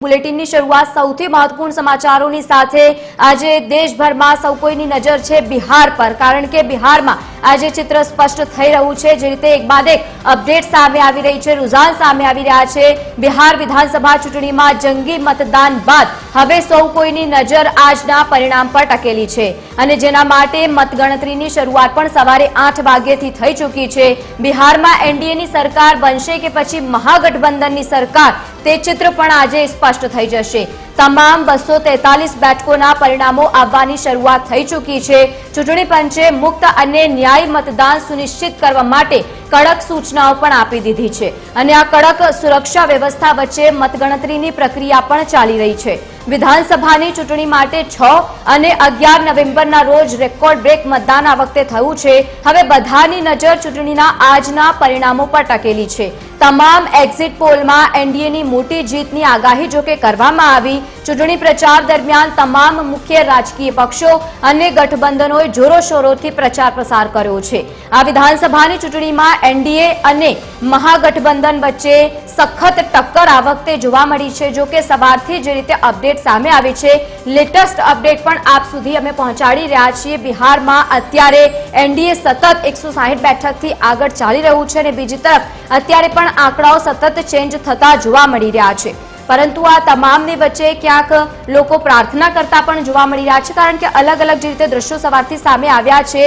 बुलेटिनની શરૂઆત સૌથી મહત્વપૂર્ણ સમાચારોની સાથે આજે દેશભરમાં સૌ કોઈની નજર છે બિહાર પર, કારણ કે બિહારમાં આજે ચિત્ર સ્પષ્ટ થઈ રહ્યું છે। જે રીતે એક બાદ એક અપડેટ સામે આવી રહી છે, રૂઝાન સામે આવી રહ્યા છે। બિહાર વિધાનસભા ચૂંટણીમાં જંગી મતદાન બાદ હવે સૌ કોઈની નજર આજના પરિણામ પર ટકેલી છે અને જેના માટે મતગણતરીની શરૂઆત પણ સવારે 8 વાગ્યાથી થઈ ચૂકી છે। બિહારમાં એનડીએની સરકાર બનશે કે પછી મહાગઠબંધનની સરકાર, તે ચિત્ર પણ આજે સ્પષ્ટ થઈ જશે। તમામ 243 બેઠકોના પરિણામો આવવાની શરૂઆત થઈ ચૂકી છે। ચૂંટણી પંચે મુક્ત અને ન્યાયી મતદાન સુનિશ્ચિત કરવા માટે કડક સૂચનાઓ પણ આપી દીધી છે અને આ કડક સુરક્ષા વ્યવસ્થા વચ્ચે મતગણતરીની પ્રક્રિયા પણ ચાલી રહી છે। વિધાનસભાની ચૂંટણી માટે 6 અને 11 નવેમ્બરના રોજ રેકોર્ડ બ્રેક મતદાન આ વખતે થયું છે। હવે બધાની નજર ચૂંટણીના આજના પરિણામો પર ટકેલી છે। તમામ એક્ઝિટ પોલમાં એનડીએની મોટી જીતની આગાહી જોકે કરવામાં આવી। ચૂંટણી પ્રચાર દરમિયાન તમામ મુખ્ય રાજકીય પક્ષો અને ગઠબંધનોએ જોરોશોરોથી પ્રચાર પ્રસાર કર્યો છે। આ વિધાનસભાની ચૂંટણીમાં એનડીએ અને મહાગઠબંધન વચ્ચે સખત ટક્કર આ વખતે જોવા મળી છે। જો કે સવારથી જે રીતે અપડેટ સામે આવી છે, લેટેસ્ટ અપડેટ પણ આપ સુધી અમે પહોંચાડી રહ્યા છીએ। બિહારમાં અત્યારે એનડીએ સતત 160 બેઠકથી આગળ ચાલી રહ્યું છે અને બીજી તરફ અત્યારે પણ આંકડાઓ સતત ચેન્જ થતા જોવા મળી રહ્યા છે। પરંતુ આ તમામની વચ્ચે ક્યાંક લોકો પ્રાર્થના કરતા પણ જોવા મળી રહ્યા છે, કારણ કે અલગ અલગ જે રીતે દ્રશ્યો સવારથી સામે આવ્યા છે।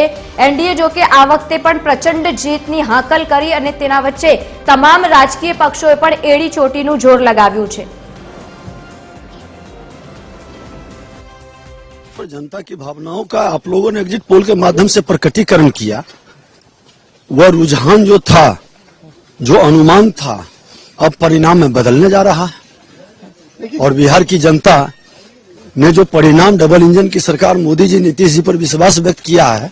એનડીએ જો કે આ વખતે પણ પ્રચંડ જીતની હાંકલ કરી અને તેના વચ્ચે તમામ રાજકીય પક્ષોએ પણ એડી ચોટીનું જોર લગાવ્યું છે। जनता की भावनाओं का आप लोगों ने एग्जिट पोल के माध्यम से प्रकटीकरण किया। वह रुझान जो था, जो अनुमान था, अब परिणाम में बदलने जा रहा है और बिहार की जनता ने जो परिणाम डबल इंजन की सरकार मोदी जी, नीतीश जी पर विश्वास व्यक्त किया है,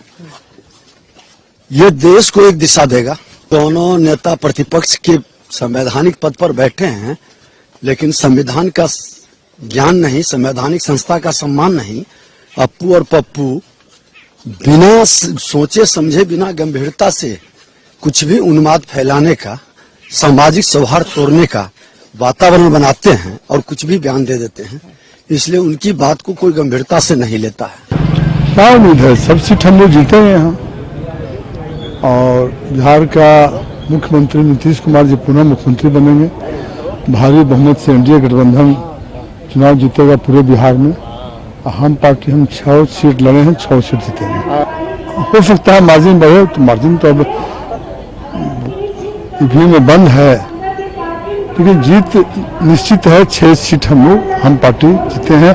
ये देश को एक दिशा देगा। दोनों नेता प्रतिपक्ष के संवैधानिक पद पर बैठे हैं, लेकिन संविधान का ज्ञान नहीं, संवैधानिक संस्था का सम्मान नहीं। अप्पू और पप्पू बिना सोचे समझे, बिना गंभीरता से कुछ भी उन्माद फैलाने का, सामाजिक सौहार्द तोड़ने का वातावरण बनाते हैं और कुछ भी बयान दे देते हैं। इसलिए उनकी बात को कोई गंभीरता से नहीं लेता है। क्या उम्मीद है, सब सीट हम लोग जीते हैं यहाँ और बिहार का मुख्यमंत्री नीतीश कुमार जी पुनः मुख्यमंत्री बनेंगे। भारी बहुमत से एनडीए गठबंधन चुनाव जीतेगा पूरे बिहार में। हम पार्टी हम 6 सीट लड़े हैं, 6 सीट जीतेंगे। हो सकता है मार्जिन बढ़े, तो मार्जिन तो अब ईवीएम में बंद है, लेकिन जीत निश्चित है। 6 सीट हम पार्टी जीते हैं।